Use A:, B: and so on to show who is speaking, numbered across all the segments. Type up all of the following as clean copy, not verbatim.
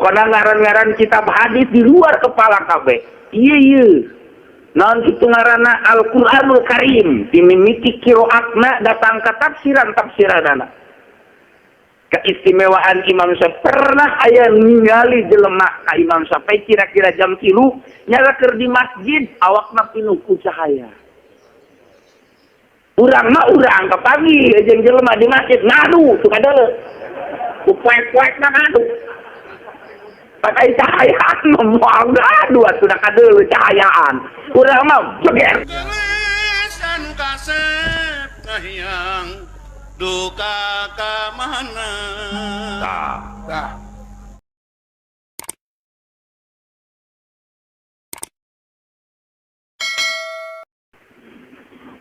A: pokoknya ngaran-ngaran kitab hadis di luar kepala kabeh. Iya. Naon kitu ngaranna Al-Qur'anul Karim, dimimiti qiraatna datang ke tafsiran-tafsiranana. Keistimewaan Imam Syafi'i pernah aya ningali jelema ka Imam Syafi'i kira-kira jam 3 nyala keur di masjid awakna pinuh ku cahaya. Urang mah urang ka pagi jeung jelema di masjid ngadu suka deuleu. Ku poek-poek na ngadu. Pakai cahayaan moal ngadu atuh da kadeuleu cahayaan. Urang mah jeger.
B: Kewesan kasep kahyang duka ka mana.
A: Tah.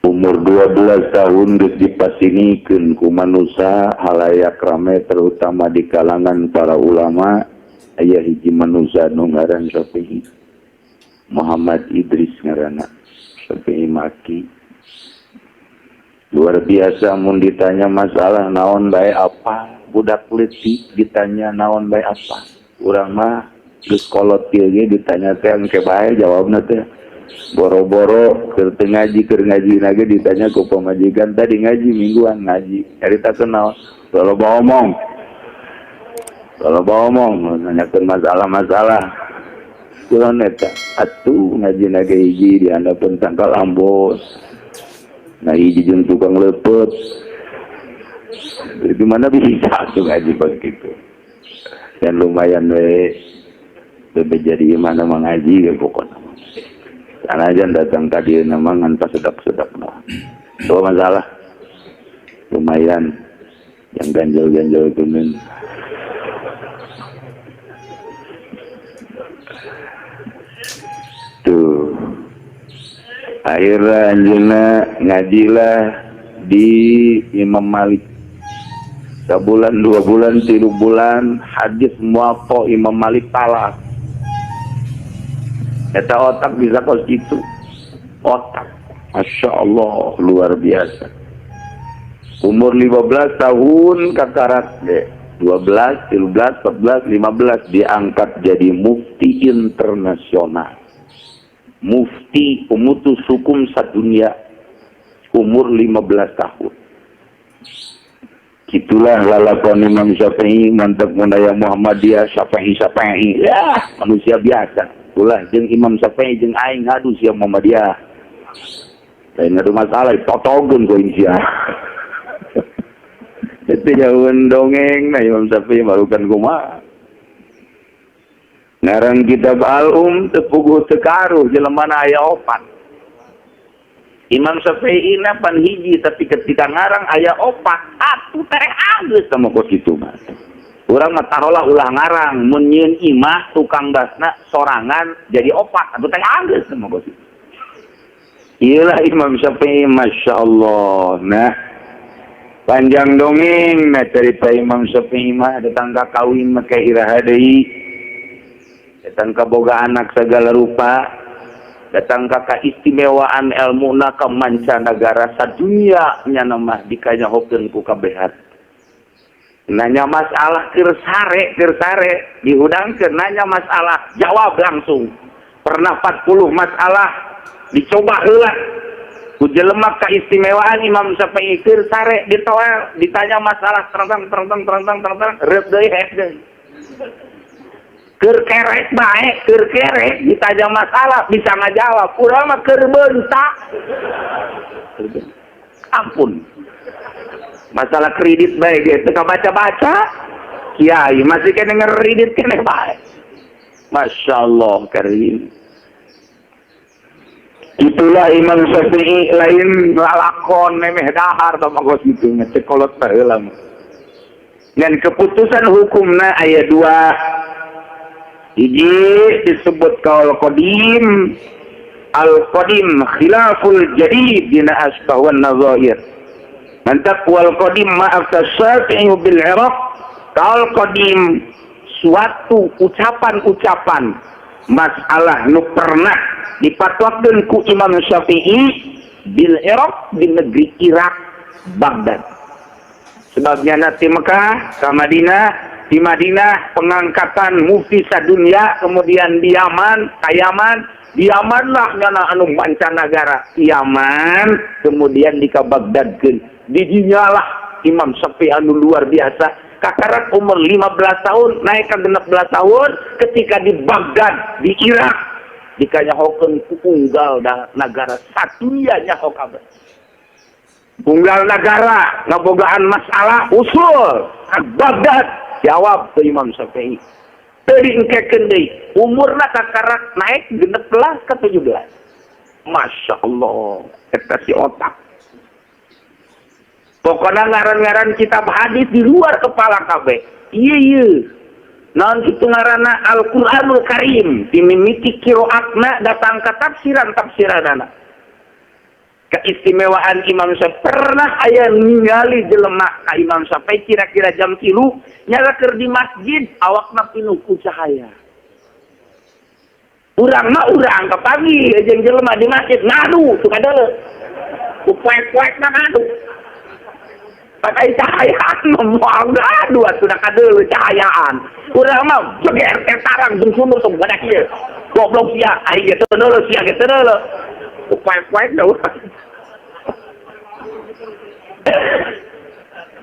C: Umur 12 tahun geus dipasinikeun ku manusia halayak rame terutama di kalangan para ulama. Aya hiji manusia nu ngaran Syafi'i. Muhammad Idris ngaranna. Syafi'i Maki. Luar biasa mun ditanya masalah naon bae apa, budak leutik ditanya naon bae apa. Urang mah geus kolot ieu ge ditanya teh engke bae jawabna teh. Boro-boro keur ngaji lagi ditanya ku pamajikan tadi ngaji mingguan ngaji cerita kenal kalau ngomong nanyakeun masalah kunaon eta atuh ngaji lagi hiji dihandapeun tangkal ambos nah hiji jeung tukang leupet di mana bisa tuh ngaji begitu dan lumayan we jadi mana mengaji ge pokokna aja datang tadi nama ngan pas sedap-sedap noh. So masalah lumayan yang ganjel-ganjel itu nih. Tuh akhirnya anjuna ngajilah di Imam Malik sebulan 2 bulan 3 bulan hadis muwatta Imam Malik talak. Eta otak bisa kos gitu. Otak. Masya Allah. Luar biasa. Umur 15 tahun kakarat deh. 12, 13, 14, 15 diangkat jadi mufti internasional. Mufti pemutus hukum sadunia. Umur 15 tahun. Gitulah lalakon Imam Syafi'i mantap mundaya Muhammadiyah Syafi'i. Ya, manusia biasa. Ulah jeung Imam Syafi'i jeung aing ngadu sia Muhammadiyah. Lain ngadu masalah totogeun ku sia. Itu jauhan dongeng na Imam Syafi'i marukan kumaha. Ngaran kitab teu puguh teu karuh jelemana aya 4. Imam Syafi'i na pan hiji tapi ketika ngarang aya 4 atuh tereh ageus sama kos kitu mah. Urang mah tarolah ulah ngarang mun nyieun imah tukang basna sorangan jadi 4 atuh teh anggeus mah bos. Iyalah Imam Syafi'i masyaallah. Nah panjang dongeng nah cerita Imam Syafi'i mah datang ka kawin mah ka iraha deui. Datang ka boga anak segala rupa. Datang ka kaistimewaan ilmuna ka mancanagara sadunya nya mah dikanyahokeun ku kabehat. Nanya masalah keur sare dihudangkeun nanya masalah jawab langsung. Pernah 40 masalah dicoba heula ku jelema kaistimewaan Imam Syafi'i keur sare ditoel ditanya masalah terang reup deui hek deui. Keur kerek bae ditanya masalah bisa ngajawab urang mah keur beuntak. Ampun. Masalah kredit baik gitu, baca-baca, kiai masih kena ngeredit kena baik. Masya Allah karim. Itulah Imam Syafi'i lain lalakon memeh dahar sama kos itu ngecekolot baheula. Dan keputusan hukumna ayat 2. Hiji disebut kaul qadim, al-qadim khilaful jadid dina asbah wan nazair. Mantap wal qadim ma'af Syafi'i bil Iraq. Kaul qadim suatu ucapan-ucapan masalah nu pernah dipatwakeun ku Imam Syafi'i bil Iraq di negeri Irak Baghdad. Sebabnya nanti Mekah ke Madinah di Madinah pengangkatan mufti sadunya, kemudian di Yaman lah nyana anu mancanagara Yaman, kemudian di Baghdadkeun di dinyalah Imam Syafi'i anu luar biasa kakarak umur 15 tahun naik ke 16 tahun ketika di Baghdad di Irak dikanyahokeun ku unggal nagara satunya nyaho kabeh unggal negara ngabogaan masalah usul ke Baghdad jawab ke Imam Syafi'i teuing engkekeun deui umurna kakarak naik 16 ke 17 Masya Allah eta si otak pokoknya ngaran-ngaran kitab hadis di luar kepala kabeh iya naon kitu ngaranna Al-Qur'anul Karim dimimiti qiraatna datang ke tafsiranana keistimewaan Imam Syafi'i pernah aya ningali jelema ka Imam Syafi'i kira-kira jam 3 nyala keur di masjid awakna pinuh ku cahaya urang ka pagi jeung jelema di masjid ngadu suka deuleu kuek-kuek na ngadu pakai cahayaan moal ngadu sudah kadeuleu cahayaan urang mah jeger tarang jeung sumur tong badak ieu goblok sia ai ge teu deuleu sia ge teu deuleu kuek-kuek da urang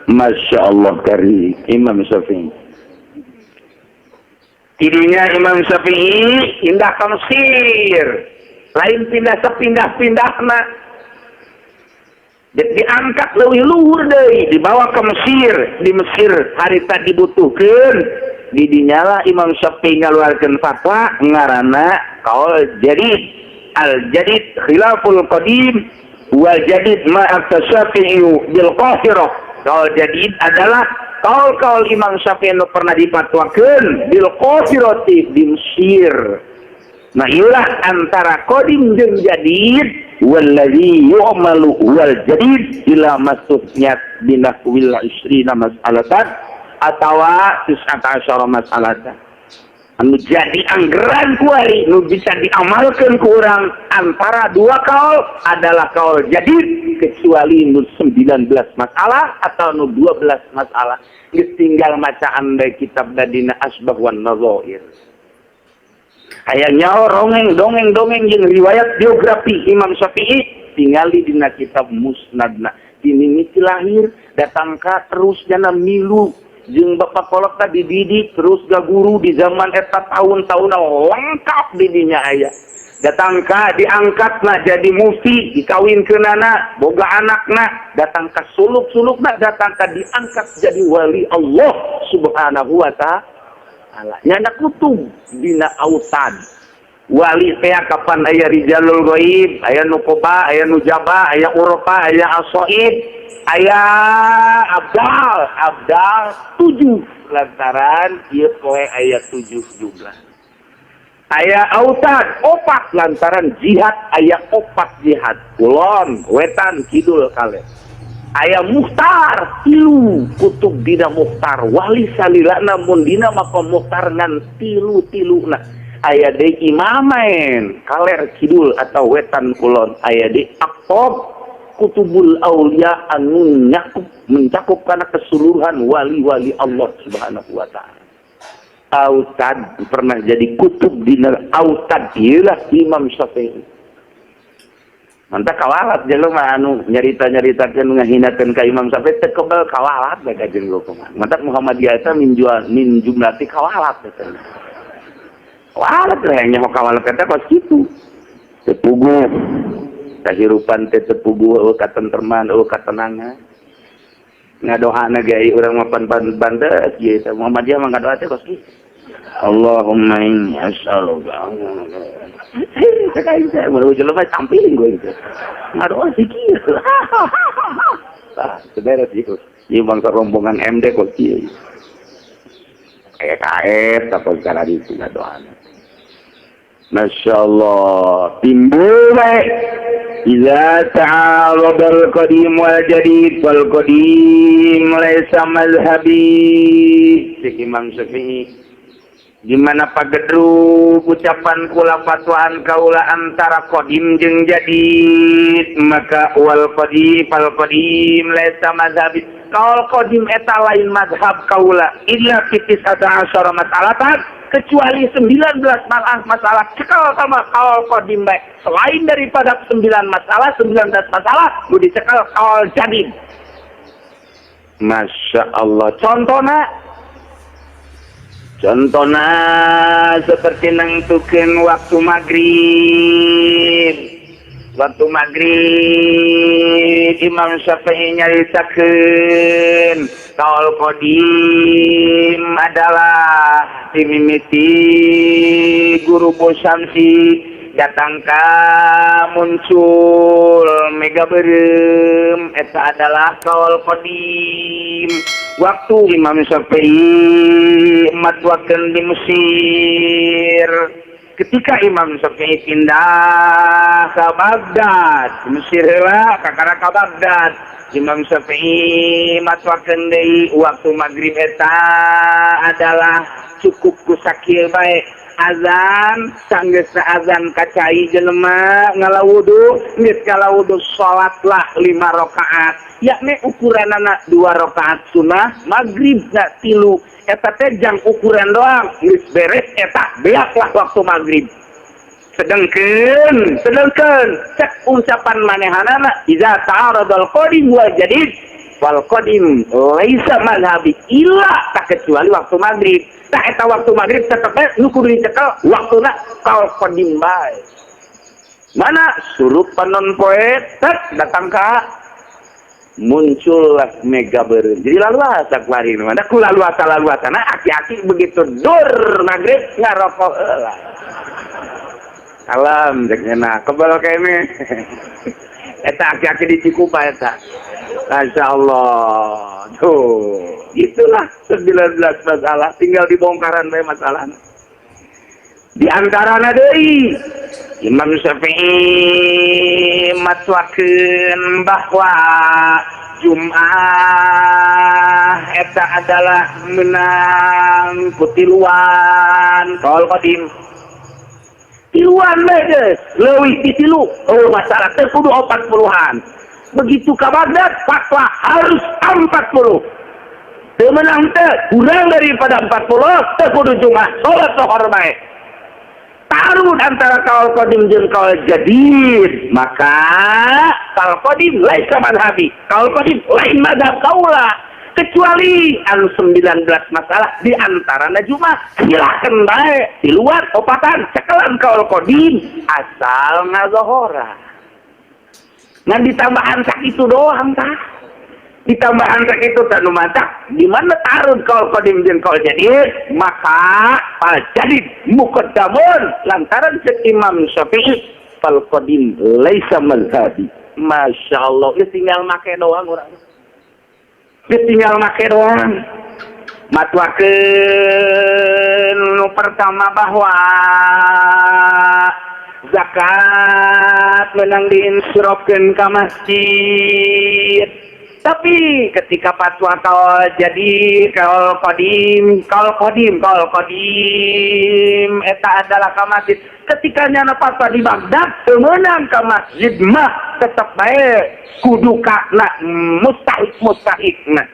C: Masya Allah dari Imam Syafi'i. Tidinya Imam Syafi'i indah ka Mesir, lain pindah diangkat leuwih luhur deui, dibawa ke Mesir. Di Mesir harita dibutuhkeun, di dinyala Imam Syafi'i ngaluarkeun fatwa ngaranna qaul jadid, al jadid khilaful qadim wal jadid ma at-Syafi'i bil Qahirah. Qaul jadid adalah kaul Imam Syafi'i nu pernah dipatwakeun bil Qahirati di Mesir. Nah inilah antara qadim jeung jadid wallazi yu'malu wal jadid ila masutnyat binahwil 20 mas'alatan atawa 19 mas'alatan. Anu jadi anggeran kuari nu bisa diamalkan ku urang antara dua kaul adalah kaul jadid kecuali nu 19 masalah atau nu 12 masalah geus tinggal macaan dari kitab dadina asbab wan nazair aya nyaho dongeng jeung riwayat biografi Imam Syafi'i tingali dina kitab musnadna dimimiti lahir datang ka terus jana milu jeung bapak kolot tadi dididik terus gaguru di zaman eta tahun-tahun lengkap didinya aya datang ka diangkatna jadi mufti dikawinkeunana boga anakna datang ka suluk-sulukna datang ka diangkat jadi wali Allah subhanahu wa ta'ala nyana kutub dina autad wali teh kapan aya rijalul ghaib aya nuqaba aya nujaba aya urfa aya asoid aya abdal 7 lantaran ieu poe aya 7 jumlah aya autad 4 lantaran jihad aya 4 jihad kulon wetan kidul kale aya muhtar 3 kutub dina muhtar wali salilana mun dina maqam muhtar ngan 3-3na aya deui imamain kaler kidul atau wetan kulon aya deui aqtab kutubul aulia anu mencakup karena keseluruhan wali-wali Allah subhanahu wa ta'ala. Autad pernah jadi kutub di autad ialah Imam Syafi'i. Mantap kawalat jelema anu nyarita-nyaritakeun ngahinakeun ka Imam Syafi'i teu kebal kawalat bae ka jeung gokongan. Mantap Muhammadiyah teh min jumlati kawalat teh. Kawalat lah nyaho kawalat eta kos kitu. Teu puguh kahirupan teh tepuguh katentreman katenangan ngadoana ge urang mah pantes ieu teh Muhammadiyah mah ngadoa teh kos kitu Allahumma inni as'aluka saya mau jelema tampilin gue gitu ngadoa sih kieu tah seberes ieu ieu bangsa rombongan MD kos kieu kayak kaet apa cara ditu ngadoana Masya Allah timbul baik Iza ta'arabal qadim wal jadid wal qadim laysa mazhabi Syekh Imam Syafi'i di mana pagedru ucapan kula fatwaan kaula antara qadim jeung jadid, maka wal qadim laisa mazhabi. Kaul qadim eta lain mazhab kaula illa fitis asyara masalatan, kecuali 19 masalah cekal sama kaul qadim baik. Selain daripada 19 masalah nu dicekal kaul jadid. Masya Allah. Contohnya seperti nengtukeun waktu maghrib. Waktu maghrib Imam Syafi'i nyaritakeun kaul qadim adalah dimimiti guru Bosamsi datangka muncul mega berem, eta adalah kaul qadim. Waktu Imam Syafi'i matwakeun di Mesir, ketika Imam Syafi'i pindah ke Baghdad, Mesir heula kakara ka Baghdad, Imam Syafi'i matwakeun deui waktu maghrib eta adalah cukup ku sakieu bae. Azan sanggeus azan kacai jelema ngalawudu, geus kalawudu salatlah 5 rakaat, yakni ukuranana 2 rakaat sunah, maghribna 3. Eta teh jang ukuran doang, geus beres eta beaklah waktu maghrib. Sedengkeun cek ucapan manehanana iza ta'aradal qadim wal jadid wal qadim laisa mazhabi illa tak kecuali waktu maghrib. Tah eta waktu maghrib tetep nu kudu dicekel waktuna kaul qadim bae. Mana suruh panon poet datang ka muncullah mega beureum. Jadi laluasa kemarin mana ku laluasa-laluasana aki-aki begitu dur maghrib ngarokok heula. Alam jeung kebal kene. Eta aki-aki di Cikupa eta. Masya Allah. Tuh, itulah 19 masalah, tinggal dibongkaran bae masalahna. Di antarana deui Imam Syafi'i matwakeun bahwa Jum'ah eta adalah menang kutiluan kaul qadim. Tiluan bae geus, leuwih ti 3. Oh, masalah teh kudu 40-an. Begitu ka Baghdad fatwa harus 40. Teu menang teh kurang daripada 40 teh kudu Jumat salat zuhur bae. Tarun antara kaul qadim jeung kaul jadid, maka kaul qadim lain ka madhabi, kaul qadim lain madhab kaula, kecuali anu 19 masalah di antarana Jumat silakan bae di luar opatan cekelan kaul qadim asal ngazohora. Ngan ditambahan sakitu doang tah. Ditambahan sakitu tanu matak di mana tarun kaul qadim jeung kaul jadid, maka al jadid muqaddamun lantaran cek Imam Syafi'i fal qadim laisa mazhabi. Masyaallah, geus tinggal make doang urang. Geus tinggal make doang. Matwakeun nu pertama bahwa zakat menang diinsrofkeun ka masjid. Tapi ketika fatwa kaul jadi kaul qadim eta adalah ka masjid. Ketika nyana fatwa di Baghdad menang ka masjid mah tetep bae kudu kana mustahik-mustahikna.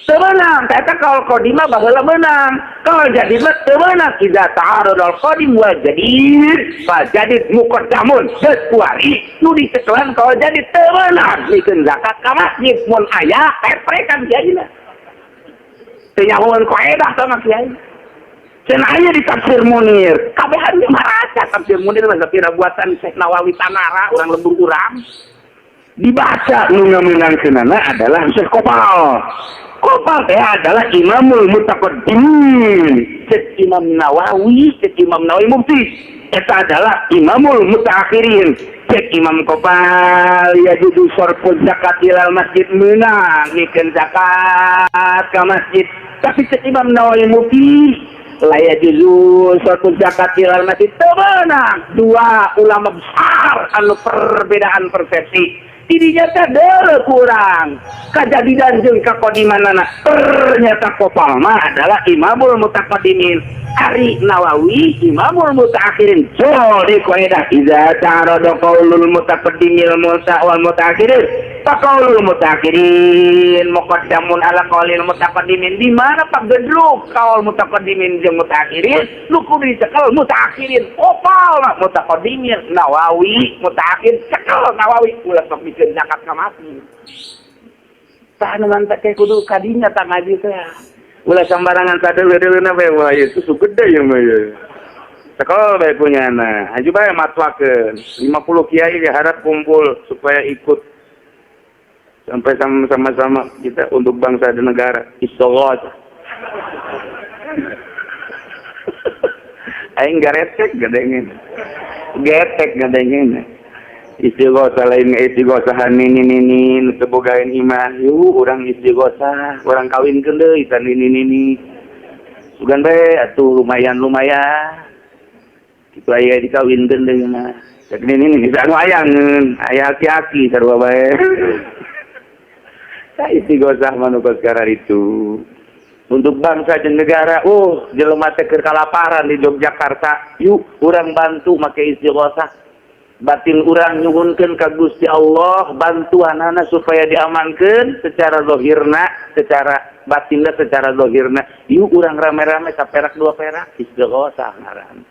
C: Teu meunang eta kaul qadim mah baheula meunang. Kaul jadid mah teu meunang. Idza ta'aradal qadim wal jadid fa jadid muqaddamun. Geus kuari nu dicekelan kaul jadid teu meunang mikeun zakat ka masjid mun aya peprekan kiaina. Teu nyahoeun kaedah sama kiai. Cenah aya di tafsir Munir. Kabehan ge maraca tafsir Munir mah sapira buatan Syekh Nawawi Tanara urang lembur urang. Dibaca nu ngameunangkeunana adalah Syekh Kopal. Kopal teh adalah Imamul Mutaqaddim. Cek Imam Nawawi mufti. Eta adalah Imamul Mutaakhirin. Cek Imam Kopal yajudu sarfuz zakat ilal masjid meunang mikeun zakat ka masjid. Tapi cek Imam Nawawi mufti la yajudu sarfuz zakat ilal masjid teu meunang. Dua ulama besar anu perbedaan persepsi. Di
A: Didinya teh deuleu kurang. Kajadian jeung kakodimanana ternyata kopal mah adalah imamul mutaqaddimin. Ari Nawawi imamul mutaakhirin. Jadi kaidah idza ta'arada qaulul mutaqaddimil wal mutaakhirin faqaulul mutaakhirin muqaddamun ala qaulil mutaqaddimin. Di mana Pak Gedruk qaul mutaqaddimin jeung mutaakhirin nu kudu dicekel mutaakhirin. Kopal mah mutaqaddimin Nawawi mutaakhir cekel Nawawi ulah sok mikeun zakat ka mati. Tah nu mantep kudu kadinya tah ngaji teh. Ulah sembarangan sadeu-deuna bae wah itu sugede ya mah ya. Sekolah bae punyana. Haju bae matwakeun 50 kiai diharap kumpul supaya ikut sampai sama-sama kita untuk bangsa dan negara. Istighotsah. Aing garetek gadengin. Getek gadengin. Istighotsah lain istighotsah nini tebogain iman. Yuk urang istighotsah, urang kawinkeun deui ka nini. Sugan bae atuh lumayan. Kitu aya dikawinkeun deui mah. Cek nini bisa anu ayangeun, aya aki-aki sarua bae. Sa istighotsah manungkos karar itu. Untuk bangsa dan negara, jelema teh keur kalaparan di Yogyakarta. Yuk urang bantu make istighotsah. Batin urang nyuhunkeun ka Gusti Allah bantuanana supaya diamankeun secara zahirna, secara batinna, secara zahirna. Ieu urang rame-rame saperak 2 perak istighotsah ngaran.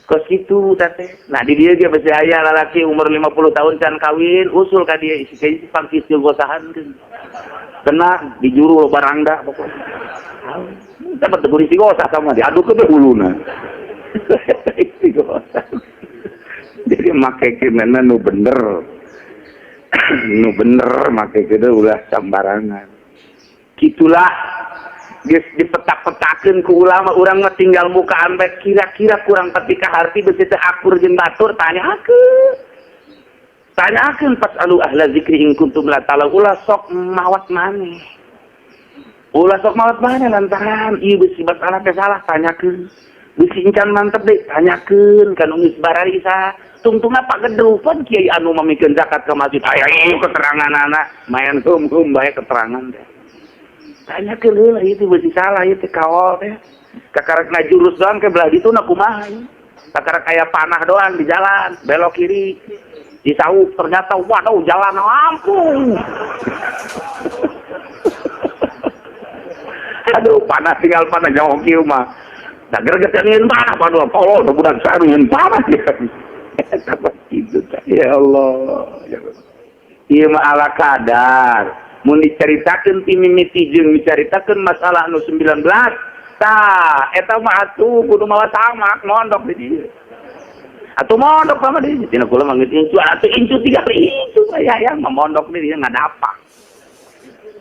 A: Kos kitu teh. Nah di dieu ge bisi aya lalaki umur 50 tahun can kawin, usul ka dieu isi pangki istighosahankeun. Kena dijuru barangda pokoknya. Dapat tegur istighosah sama diaduk ke huluna. Istighotsah. Jadi make kena nu bener make kena ulah sambarangan. Gitulah geus dipetak-petakeun ku ulama urang mah tinggal mukaan bae kira-kira kurang pati kaharti beusi teh akur jeung batur tanyakeun fasalu ahla zikri in kuntum la ta'lamun. Ulah sok mawat maneh lantaran ieu beusi masalah teh salah tanyakeun. Bisi encan mantep deh, tanyakeun ka nu geus bararisa. Tungtungna Pak Gedruk pan kiai anu mamikeun zakat ka masjid. Aya ieu keteranganana, mayan hum bae keterangan teh. Tanyakeun heula ieu teh bisi salah ieu teh kaol teh. Kakarekna jurus doang ke belah ditu na kumaha ieu. Kakarek aya panah doang di jalan, belok kiri. Disawuk ternyata waduh jalan lampung. Aduh, panas tinggal panas jauh kieu mah. Nah, gergetan ngeun panah padu tolol budak saru ngeun panah ya. Apa gitu ya Allah. Ieu mah ala kadar. Mun dicaritakeun ti mimiti jeung dicaritakeun masalah anu 19. Tah, eta mah atuh kudu mawa tamak mondok di dieu. Atuh mondok sama di dieu. Tina kula mah incu atuh incu 3 incu sayang mah mondok di dieu ngadapak.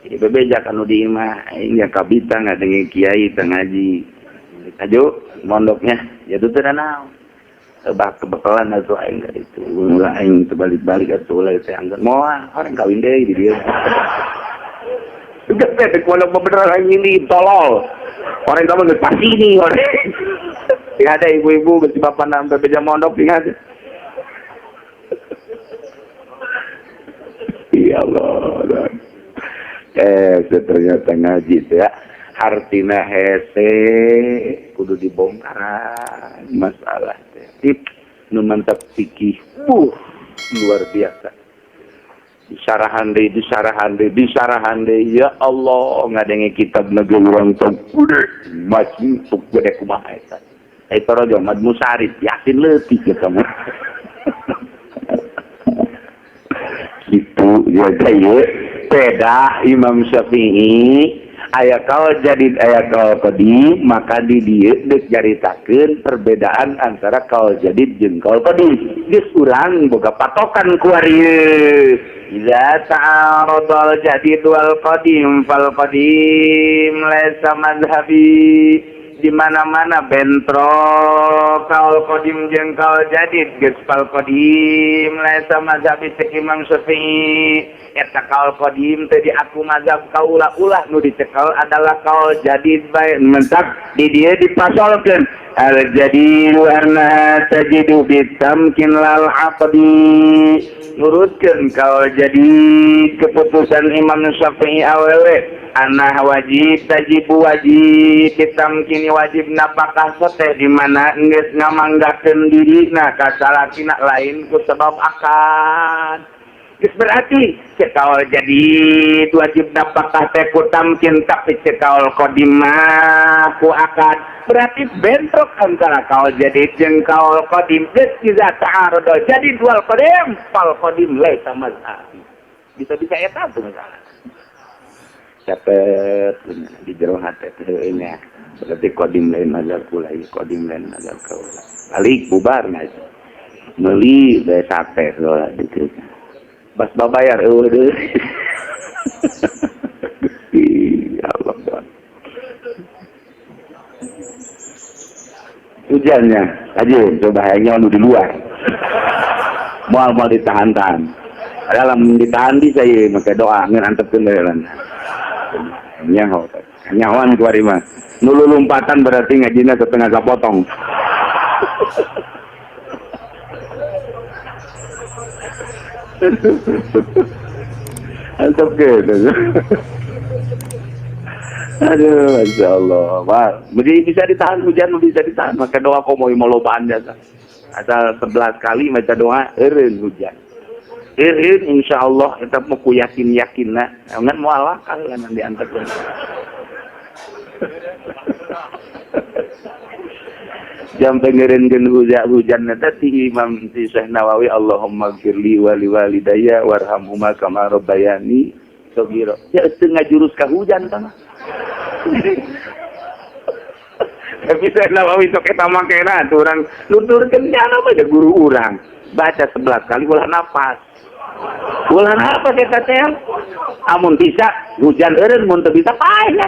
A: Jadi bebeja kanu di imah aing ya kabita ngadenge kiai teu ngaji. Ajo mondoknya ya tuh teu naon. Bah kebetulan atuh aing ka ditu. Ulah aing teu balik-balik atuh ulah teh anggar moal orang kawin deui di dieu. Juga teh pondok beneran ini tolol. Orang kamu geus pasti ini orang. Ingat ada ibu-ibu geus bapak sampai beja mondok ingat. Ya Allah. Ternyata ngaji ya. Hartina hese kudu dibongkaran masalah teh. Nu mantap fikih. Luar biasa. Disarahan deh ya Allah ngadenge kitab negeri urang tong gede macam tuk gede kumaha eta. Eta rojo mad musarif yakin leutik kita mah. Kitu ya ieu beda Imam Syafi'i aya kaul jadid aya kaul qadim maka di dieu deuk caritakeun perbedaan antara kaul jadid jeung kaul qadim. Geus urang boga patokan ku arieu. Idza ta'aradal jadid wal qadim fal qadim laisa madhhabi
C: di mana-mana bentrok kaul qadim jeung kaul jadid geus pal qadim laisa mazhab Imam Syafi'i eta kaul qadim teh di aku mazhab kaula ulah nu dicekel adalah kaul jadid bae mentak di dieu dipasolkeun al jadid warna tajidu bitamkin lal aqdi nurutkeun kaul jadid keputusan Imam Syafi'i awewe anah wajib tajibu wajib ditamkini wajib napakah teh di mana geus ngamanggakeun dirina ka salakina lain ku sebab akad geus berarti cekaul jadi wajib napakah teh ku tamkin tapi cekaul qadimah ku akad berarti bentrok antara kaul jadi jeung kaul qadim geus iza ta'arud jadi dual qadim fal qadim laisa mazhab bisa-bisa eta tuh misalnya capet di jero hati teueunya berarti qadim lain mazhab kulai qadim lain mazhab kaula balik bubar na meuli bae sate soalna dieu bas babayar eueuh deui ya Allah hujannya aja coba hayangnya anu di luar moal ditahan-tahan adalah ditahan di saya make doa ngeun antepkeun bae nyawan kuari mah nulu lompatan berarti ngajina setengah kapotong antep gitu aduh Masya Allah bisa ditahan hujan bisa ditahan maka doa komoy mau lobaan jasa asal 11 kali baca doa eureun hujan insyaallah kita mau yakin nah ngan moal akal kan diantar jam pengerenkeun hujan eta ti Imam Syekh Nawawi Allahumma gfirli wa liwalidayya warhamhuma kama rabbayani shaghira ya setengah jurus ka hujan tah tapi Syekh Nawawi sok eta makena tuh urang nuturkeun nya mah guru urang baca 11 kali ulah nafas ulah apa kita teh amun bisa hujan eureun mun teu bisa paeh nya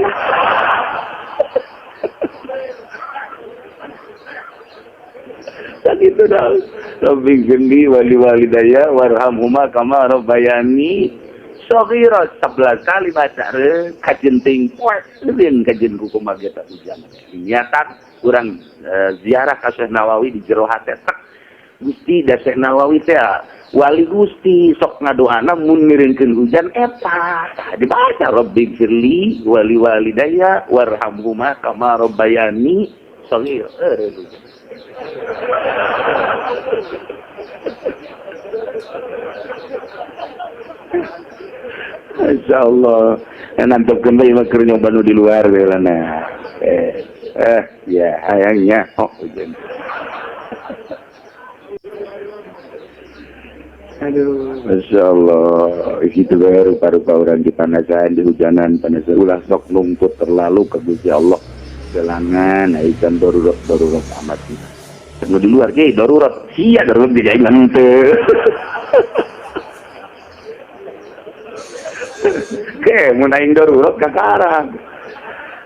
C: tak itu dah rabbi gini wali walidayya warhamhuma kama rabbayani shaghira 11 kali baca re kajenting poe eureun kajen ku kumaha eta hujan niatan urang ziarah ka Syekh Nawawi di jero hate Gusti da Syekh Nawawi teh wali Gusti sok ngadoana mun ngiringkeun hujan eta dibaca rabbi firli wali walidayya warhamhuma kama rabbayani shaghira Insyaallah nantepkeun bae mah keur nyoba nu di luar belana ya hayangnya hujan aduh Masya Allah itu baru rupa-rupa orang dipanasan di hujanan panas ulah sok lumput terlalu ke Gusti Allah gelangan aikan darurat amat nu di luar ge darurat sia darurat di jalan teu ke mun aing darurat ka karang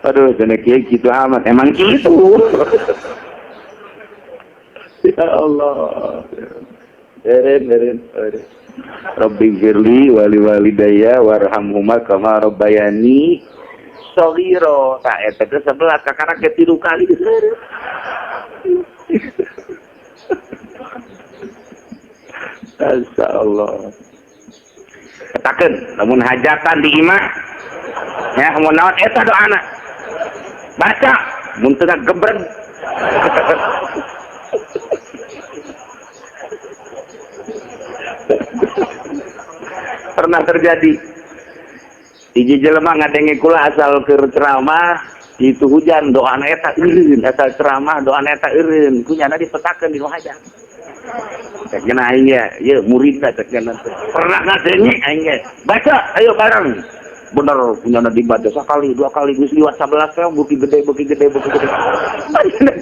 C: aduh cenah kieu kitu amat emang kitu ya Allah Eren. Rabbi firli wali walidayya warhamhuma kama rabbayani shaghira. Tah eta teh 11 kakara ke 3 kali geus eureun. Masyaallah. Katakeun lamun hajatan di imah ya mun naon eta doana. Baca mun teu gebreg. Pernah terjadi hiji jelema ngadenge kula asal keur ceramah itu hujan doana eta eureun asal ceramah doana eta eureun kunyana dipetakeun di nu hajat cek cenah aing ye muridna cek cenah pernah ngadenge aing ge baca ayo bareng bener kunyana dibaca sakali 2 kali geus liwat 11 teh buki gede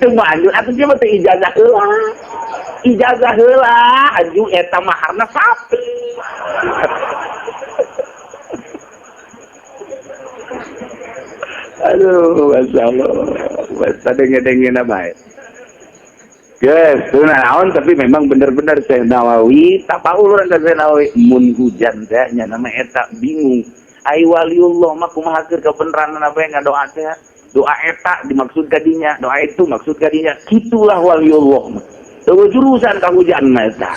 C: teu maju atuh dia mah teh ijazah heula aju eta maharna sapi Aduh, Masya Allah. Masa dengen-dengen apa ya? Yes, naon tapi memang benar-benar Syekh Nawawi tak tahu orang Syekh Nawawi mun hujan nya nama eta bingung. Ai waliullah mah kumaha keur kebenaran apa yang ngadoa teh. Doa eta dimaksud kadinya, doa itu maksud kadinya. Kitulah waliullah. Teu jurusan ka hujan mah eta.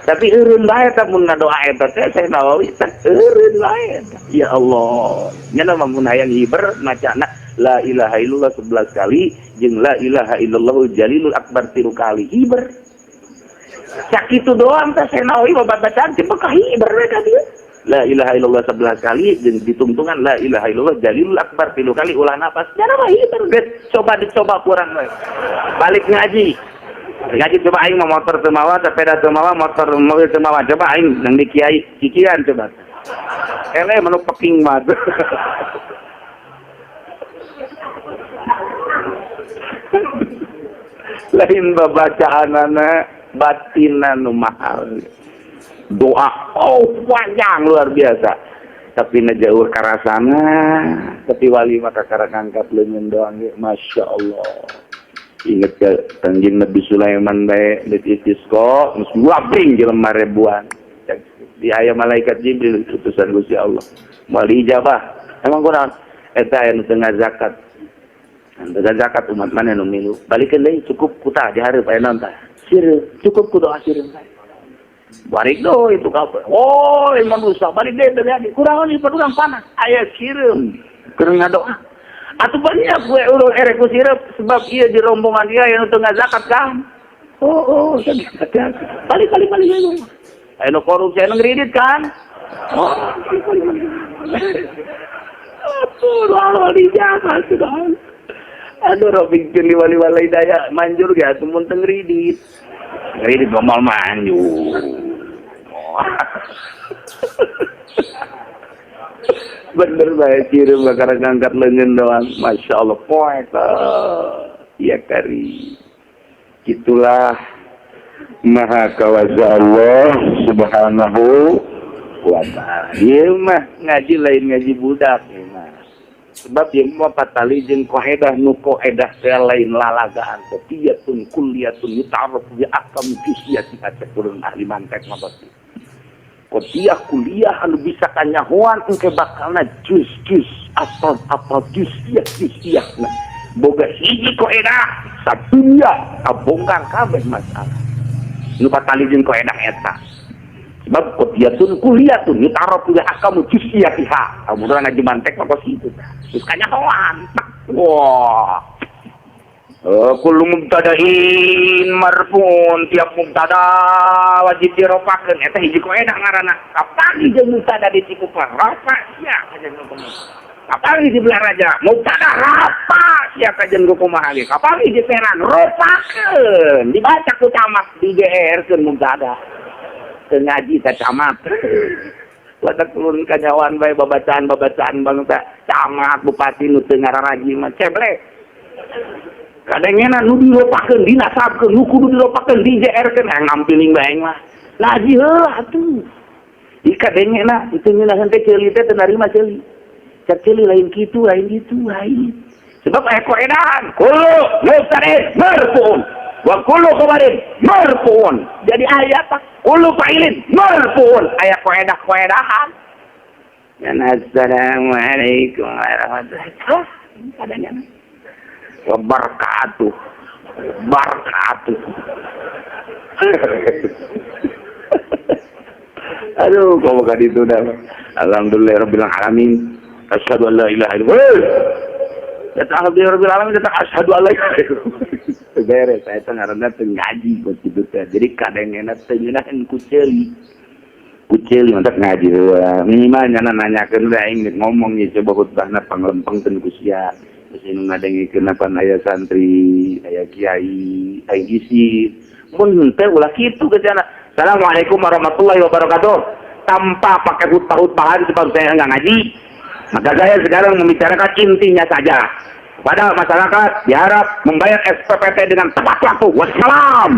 C: Tapi eureun bae eta mun ngadoa eta teh Syekh Nawawi teh eureun bae. Ya Allah. Nya mun hayang hiber macana la ilaha illallah 11 kali jeung la ilaha illallah jalilul akbar 3 kali hiber. Sakitu doang teh Syekh Nawawi babacaan teh bekah hiber mereka dia. La ilaha illallah 11 kali jeung ditungtungan la ilaha illallah jalilul akbar 3 kali ulah napas. Cara mah hiber geus coba dicoba kurang we. Balik ngaji. Ngaji coba aing mah motor teu mawa, sepeda teu mawa, motor mobil teu mawa. Coba aing nang di kiai cician coba. Ele manu peking mah. Lain babacaanana batinna nu mahal. Doa panjang luar biasa. Tapi na jauh karasana, tapi wali maka karang angkat leungeun doang ge Masya Allah. Ingat ke Kanjeng Nabi Sulaiman bae ditisqo geus wabring jelema ribuan. Di aya malaikat Jibril utusan Gusti Allah. Moal ijabah. Emang kunaon? Eta anu teu ngazakat. Dengan zakat umat mana nu milu balikeun deui cukup kuta di hareup aya naon tah sireum cukup ku doa sireum bae balik do itu ka oh manusia balik deui teh di kurang ni padurang panas aya sireum keur ngadoa atuh banyak we urang erek ku sireum sebab ieu di rombongan dia yang teu ngazakat kan oh balik deui aya nu korupsi anu ngredit kan oh doa dijaga sudah. Aduh, Robin Kili wali-wali daya manjur ya, temen teng ridit gomal manjur. Bener bae cireum bakar ngangkat leungeun doang. Masya Allah, poeta. Ya kari. Itulah Maha Kawasa Allah Subhanahu wa ta'ala. Ieu mah ngaji lain ngaji budak mah. Sebab yang mau patali jeung qaedah nu qaedah teh lain lalagaan tiyatun kulliyatun yutaraf bi akam juziyati acakurun ahli mantek mah pasti. Qadiyah kuliah anu bisa kanyahoan engke bakalna juz-juz asal apa juziyah nah. Boga hiji qaedah sadunya kabongkar kabeh masalah. Nu patali jeung qaedah eta. Sebab qadiyatun kulliyatun yutaraf bi akam juziyatiha. Amun ngaji mantek mah kitu. Terus kanyahoan. Wah. Kullu mubtada'in marfu'un tiap mubtada wajib diropakeun eta hiji qaedah ngaranna. Kapagi jeung mubtada dicikupan rafa sia kajen kumaha. Kapagi di belah raja mubtada rafa sia kajen kumaha ge. Kapagi di peran ropakeun dibaca ku camat di GR-keun mubtada. Teu ngaji teh camat. Watak turun kanyawan bae babacaan bangsa camat bupati nu teu ngararaji mah ceblek. Kadengena nu diropakeun dinasabkeun nu kudu diropakeun dijeerkeun ngampiling bae mah. Laji heulah atuh. Di kadengena itu nyeunaheun teh ceuli teh teu narima ceuli. Cak ceuli lain kitu lain. Sebab aya qaedahan kullu mubtada'in marfu'un wa kullu khabarin marfu'un. Jadi ayat kullu fa'ilin marfu'un aya qaedah-qaedahan. Dan assalamualaikum warahmatullahi wabarakatuh. Wabarakatuh. Aduh, kau bukan itu dah. Alhamdulillahirabbil alamin. Asyhadu an la ilaha illallah. Kata alhamdulillahirabbil alamin kata asyhadu an la ilaha illallah. Beres saya teh ngaranna teu ngaji buat kitu teh. Jadi kadengena teu nyeunaheun ku ceuli. Ku ceuli mantap ngaji heula. Minimal nyana nanyakeun we aing ngomong ye coba khutbahna panglempeng teu ku sia. Terus nu ngadengikeun napan aya santri, aya kiai, aing isi. Mun teh ulah kitu geusana. Assalamualaikum warahmatullahi wabarakatuh. Tanpa pakai khutbah-khutbahan sebab saya enggak ngaji. Maka saya sekarang membicarakan intinya saja. Pada masyarakat diharap membayar SPPT dengan tepat waktu. Wassalam.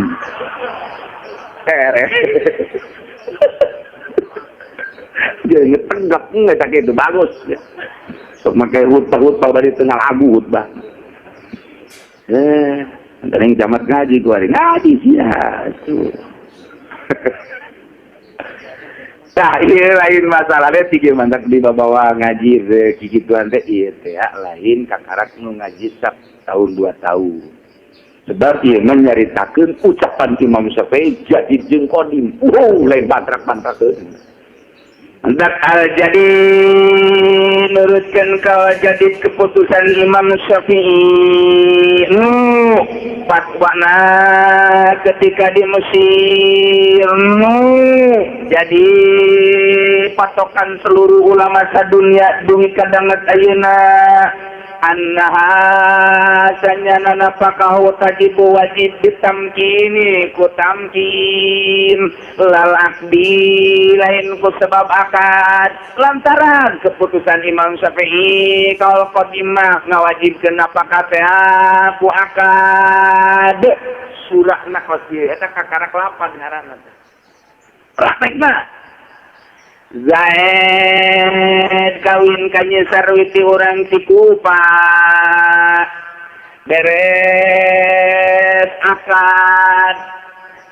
C: Jadi tegak nggak sakit itu bagus. sok make hutbah bari tengah lagu hutbah. Yang jamat ngaji gua ngaji sia. Nah, ini lain masalahnya tiga mantak di bawa ngaji kikituan teh ieu teh lain kakarak nu ngaji sak tahun 2 tahun. Sebab ieu nyaritakeun ucapan Imam Syafi'i jadi jeung qadim. Lain bantrak-bantrakeun. Hendak jadi nurutkan kau jadi keputusan Imam Syafi'i fatwana ketika di Mesir jadi patokan seluruh ulama sadunya dugi kadanget ayeuna annaha sanyana nafkah wajib ditamkini ku tamkin lal akdi lain ku sebab akad lantaran keputusan Imam Syafi'i kaul qadimah ngawajibkeun nafkah teh ku akad surah nakosieu eta kakarak 8 ngaranna praktekna Zaid kawin kanya sarwiti orang si Kufa beres akad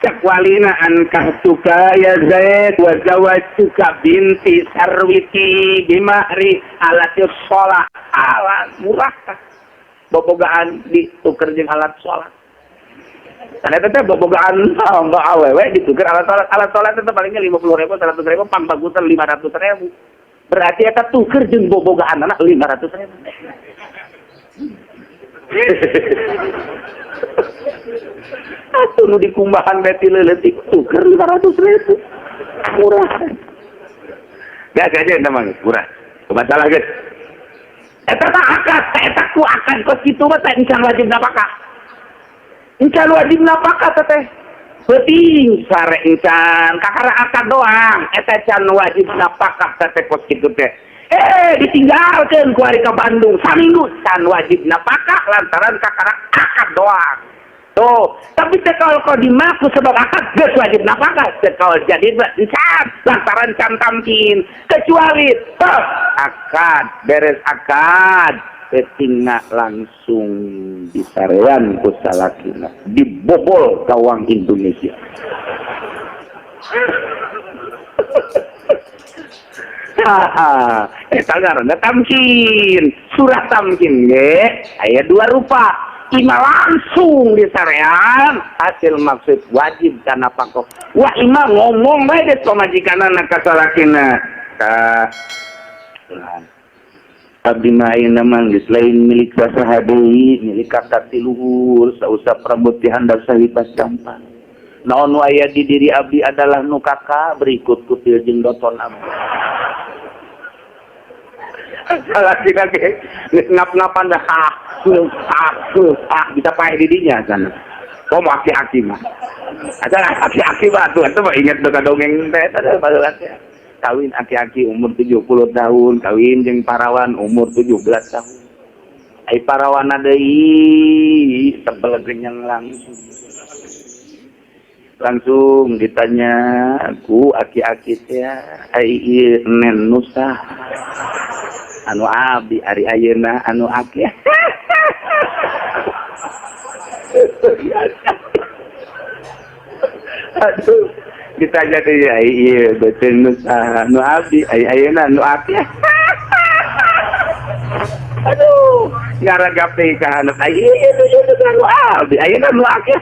C: cakwalina ankah suka ya Zaid wa zawajtuka binti sarwiti bimahri alat sholat alat murah bobogaan ditukar jeung alat sholat. Karena tetap bobogaan mbak awewe ditukar alat sholat tetap palingnya 50.000, 100.000, pang bagusan 500.000. Berarti eta tuker jeung bobogaan anak 500.000. Atuh nu dikumbahan beti leuletik tuker 500.000. Murah. Gas aja namanya murah. Kebacalah geus. Eta teh akad, eta ku akad kos kitu mah teh encan wajib nafkah. Encan wajib nafkah teh. Penting sare encan kakara akad doang. Eta can wajib nafkah teh kos kitu teh. Ditinggalkeun ku ari ka Bandung saminggu can wajib nafkah lantaran kakara akad doang. Tuh, tapi teh kalau qadimah ku sebab akad geus wajib nafkah. Teh kalau jadi encan lantaran can tamkin kecuali akad beres akad petingna langsung disarean ku salakina dibobol kawang Indonesia. Eta ngaranna tamkin. Surah tamkin ge aya 2 rupa. Ima langsung disarean hasil maksud wajib kana pokok. Wah ima ngomong bae deh pamajikanana ka salakina. Abdi main namang geus lain milik sahadeui milik kakak tiluhur sausah prabot ti handap sahipas gampang. Naon nu aya di diri abdi adalah nu kakak berikut kutil jeung doton abdi. Salah sih ge ngap-ngapan dah bisa pae di dinya sana. Kok mau aki-aki mah. Ada aki-aki batu atuh mah inget deuk dongeng teh teh baheula teh. Kawin aki-aki umur 70 tahun, kawin jeung parawan umur 17 tahun. Ai parawana deui tebel genyang langsung ditanya ku aki-aki teh ai ieu nen nusa anu abdi ari ayeuna anu aki. Aduh ditanya teh iya betul nusa anu abdi ayeuna anu aki. Aduh ngaragape ka anak ayeuna anu abdi ayeuna anu aki.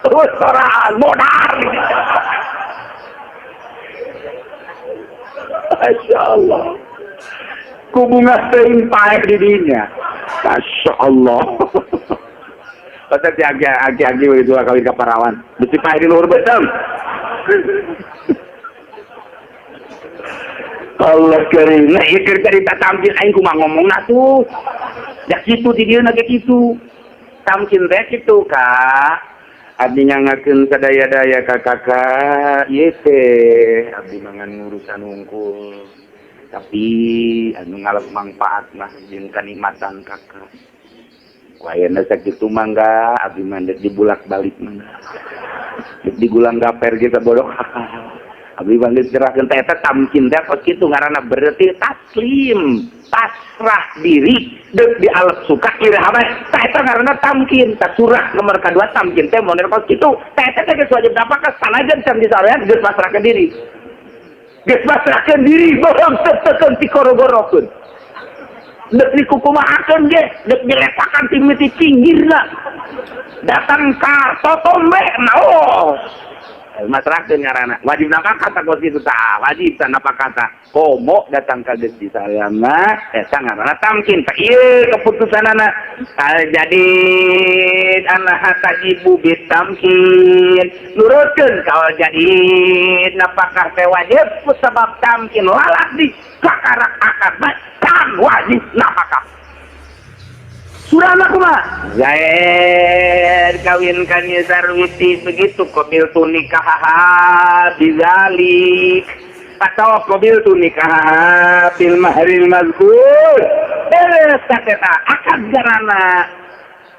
C: Terus soraan modal. Masya Allah. Kubunga sering paek di dinya. Masya Allah. Pasal si agi-agi begitu kawin ke parawan. Mesti paek di luar betul. Allah kering. Nah, iya cerita tampil aing kumah ngomong na tuh. Ya gitu di dia na gitu. Tampil teh gitu Kak. Abdi nyangakeun sadaya-daya ka kakak ieu teh abdi mangan ngurusan unggul tapi anu ngalap manfaat mah jeung kanikmatan kakak wayana sakitu mangga abdi mandek dibulak-balik mangga digulang gaper kita bodoh kakak Abdi balik jerahkeun teh eta tamkin teh kos kitu ngaranna berarti taslim, pasrah diri deuk dialep suka iraha bae. Tah eta ngaranna tamkin. Tah surah nomor kadua tamkin teh model kos kitu. Tah eta teh geus wajib dapakah sanajan can disarean geus pasrahkeun diri. Geus pasrahkeun diri bohong teu ti korogorokeun. Deuk dikukumahakeun ge, deuk diletakan ti miti pinggirna. Datang ka totombe naos. Masyarakat ngaranna wajib napakah tak itu tah wajib tak napakah tah komo datang ka geus disarana eta ngaranna tamkin tah ieu keputusanana jadi anak tajibu bitamkin nurutkeun kalau jadi napakah teh wajib sebab tamkin lalak di kakarak akad mah kan wajib napakah. Surah kumaha? Zaid kawin kan Sarwiti begitu qabil tu nikah bizalik atau qabil tu nikah bil mahril mazkur beres eta akad garana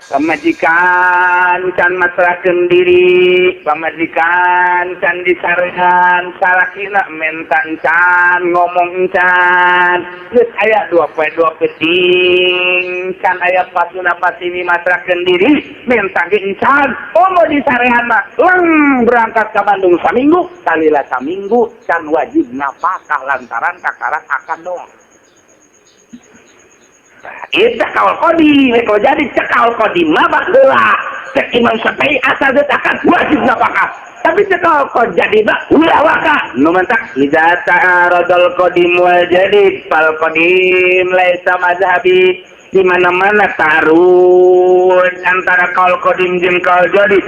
C: pamajikan can masrakeun diri pamajikan can disarehan salakina mentan can ngomong can geus aya 2 penting can aya pasuna pasini masrakeun diri mentan ge can mau disarehan mah berangkat ka Bandung saminggu salila saminggu can wajib nafkah lantaran kakarak akan doang. Itu kaul kodim, kalau jadi cekal kodim mah baheula cek Imam Syafi'i asal detakan wajib nafkah. Tapi cekal kod jadi mah ulah waka. Nu mentak idza ta'aradul qadim wal jadid fal qadim laisa mazhabi. Di mana-mana tarun antara kaul qadim jeung kaul jadid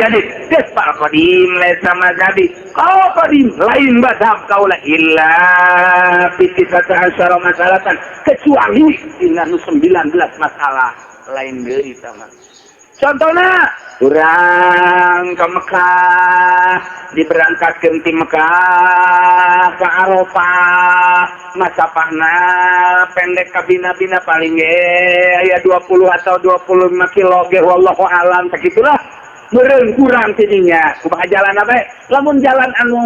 C: geus fal qadim laisa mazhabi. Kaul qadim lain mazhab kaula illa fi 19 masalatan kecuali dina 19 masalah lain deui sama. Contohna urang ka Mekah diberangkatkeun ti Mekah ka Arafah masapahna pendek ka bina-bina paling ge aya 20 atau 25 kilo ge wallahu alam sakitulah meureun kurang tidinya kumaha jalan apa lamun jalan anu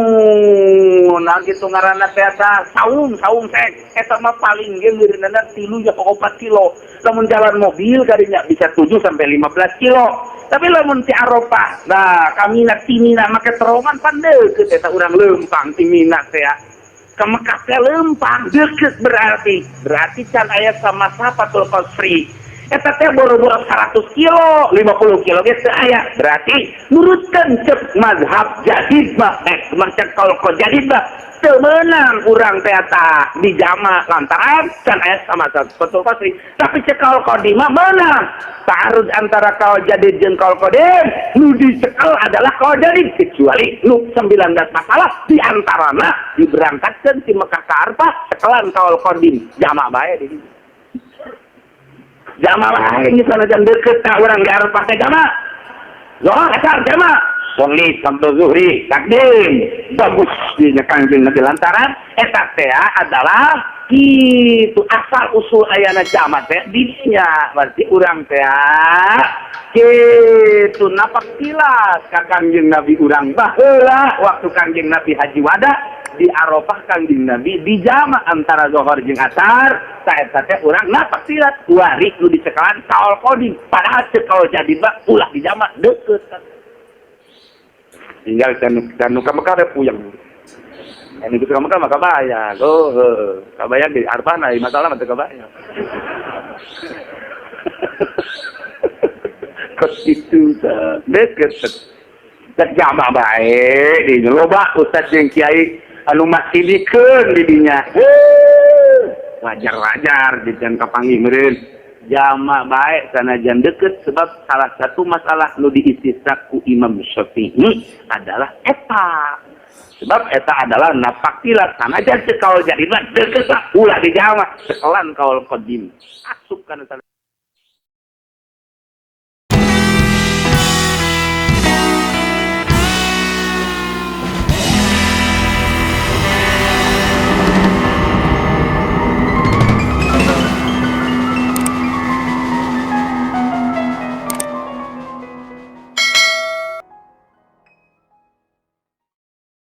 C: naon kitu ngaranna teh eta saung teh eta mah paling ge meureunna 3 ya 4 kilo lamun jalan mobil kadinya bisa 7 sampai 15 kilo tapi lamun ti Arafah nah kami na timina make teroman pan deukeut eta urang leumpang timina teh ka Mekah teh leumpang deukeut berarti can aya sama sapatul qasri eta teh boro-boro 100 kilo 50 kilo ge teu aya berarti nurutkeun cek mazhab jadid mah macam kalau kau jadid mah teu meunang urang teh eta di jama lantaran can aya sama betul pasti tapi cek kalau qadim mah meunang ta'arud antara kaul jadid jeung kaul qadim nu dicekal adalah kaul jadid kecuali nu 19 masalah di antarana diberangkatkeun ti Mekah ka Arafah cekelan kaul qadim jama bae di jama bae geus sanajan deukeut ka urang di Arafah teh jama zohor asar jama sholli sampai zuhri takdim bagus di Kangjeng Nabi lantaran eta teh adalah kitu asal usul ayana jama teh didinya berarti urang teh kitu napak tilas ka Kangjeng Nabi urang baheula waktu Kangjeng Nabi haji wada di Arafah Kangjeng Nabi di jama antara zuhur jeung asar saeta teh urang napak tilas wari nu dicekalan kaul qadim padahal cekal jadi mah ulah di jama deukeut tinggal canu ka Mekah teh puyeng anu ka Mekah mah kabayang kabayang di Arafah na masalah mah teu kabayang kos itu deukeut tak jama bae di loba ustaz jeung kiai anu masih dikeun di dinya wajar-wajar dijan kapanggih meureun jama bae sanajan deukeut sebab salah satu masalah nu diistisna ku Imam Syafi'i adalah eta sebab eta adalah nafakilat sanajan cekal jadi mah deukeut ulah di jama sekelan kaul qadim asup kana